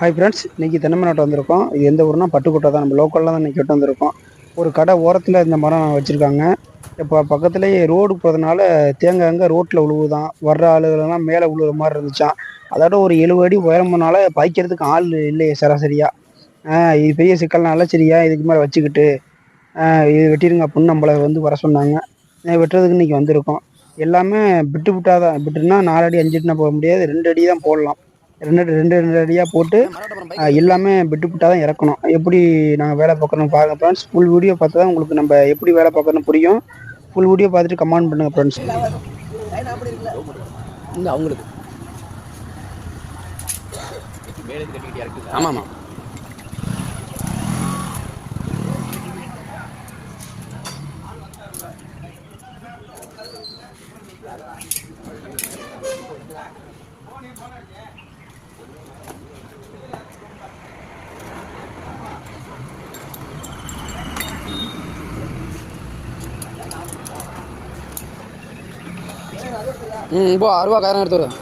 Hi friends, இன்றைக்கி தென்னமரநாட்டு வந்திருக்கோம். இது எந்த ஊர்னா பட்டுக்கோட்டை தான். நம்ம லோக்கலில் தான் இன்றைக்கி விட்டு வந்திருக்கோம். ஒரு கடை ஓரத்தில் இந்த மரம் வச்சுருக்காங்க. இப்போ பக்கத்துலேயே ரோடு போகிறதுனால தேங்காய் அங்கே ரோட்டில் விழுவுதான். வர்ற ஆளுகளெல்லாம் மேலே விழுவுற மாதிரி இருந்துச்சான். அதோட ஒரு 70 அடி உயரம்னால பாய்க்கிறதுக்கு ஆள் இல்லையே சராசரியாக. இது பெரிய சிக்கல்னால சரியா இதுக்கு மேலே வச்சுக்கிட்டு இது வெட்டிடுங்க அப்படின்னு நம்மளை வர சொன்னாங்க. வெட்டுறதுக்கு இன்றைக்கி வந்திருக்கோம். எல்லாமே பிட்டு பிட்டாக தான். பிட்டுனா 4 அடி 5 அடினா போட முடியாது, 2 அடி தான் போடலாம். 2 அடியாக போட்டு எல்லாமே பிட்டு பிட்டாக தான் இறக்கணும். எப்படி நாங்கள் வேலை பார்க்குறோன்னு பாருங்கள் ஃப்ரெண்ட்ஸ். ஃபுல் வீடியோ பார்த்தா தான் உங்களுக்கு நம்ம எப்படி வேலை பார்க்குறோன்னு புரியும். ஃபுல் வீடியோ பார்த்துட்டு கமெண்ட் பண்ணுங்கள் ஃப்ரெண்ட்ஸ். இந்த அவங்களுக்கு ஆமாம். இப்போ 6 ரூபா காரம் எடுத்து வரும்.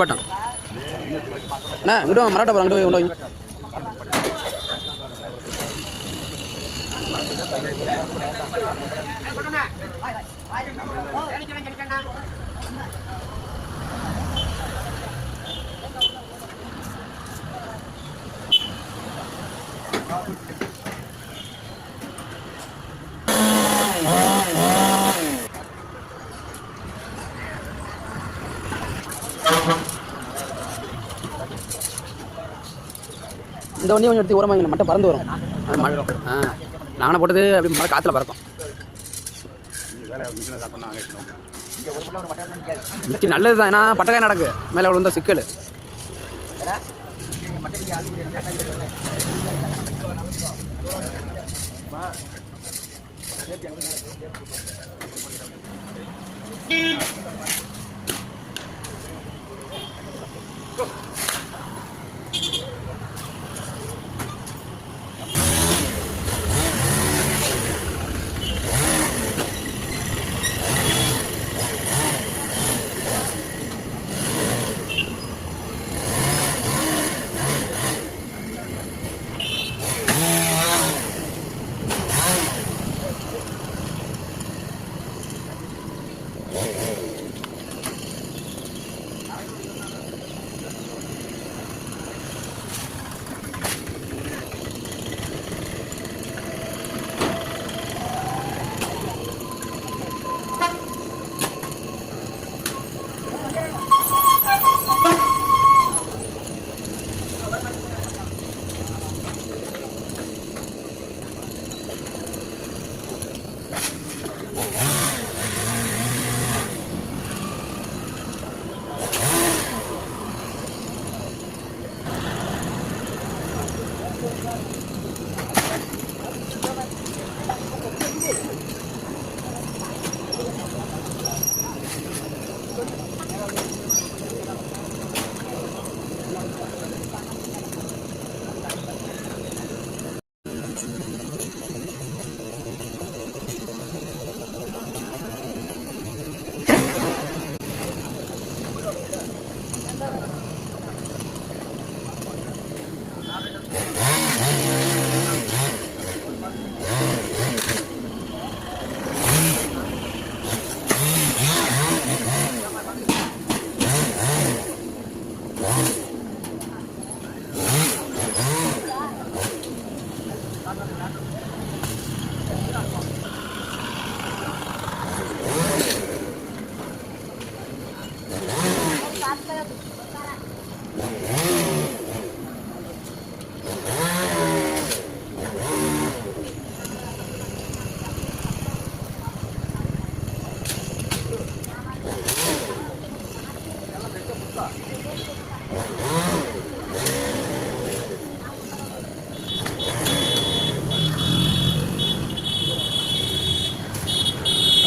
பட்டம் அண்ணா இங்கிட்ட மராட்டா போகிறோம். அங்கிட்ட போய் கொண்டு இந்த வண்டியை கொஞ்சம் எடுத்து ஓரமாக மட்டும் பறந்து வரும். நானே போட்டது அப்படி மழை காற்றுல பறக்கும். நல்லது தான். ஏன்னா பட்டக்காய் நடக்கு மேலே விழுந்த சிக்கல்.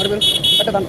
கட்ட தான்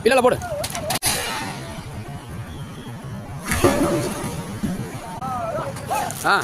பிள்ளைல போடு ஆ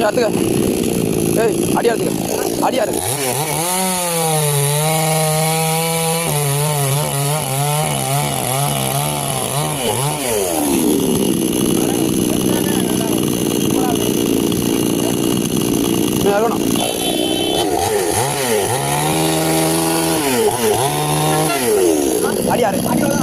அத்துக்க ஏய் அடியா எடுத்துக்க அடியா இருக்கு இறங்கணும் அடியா இருக்கு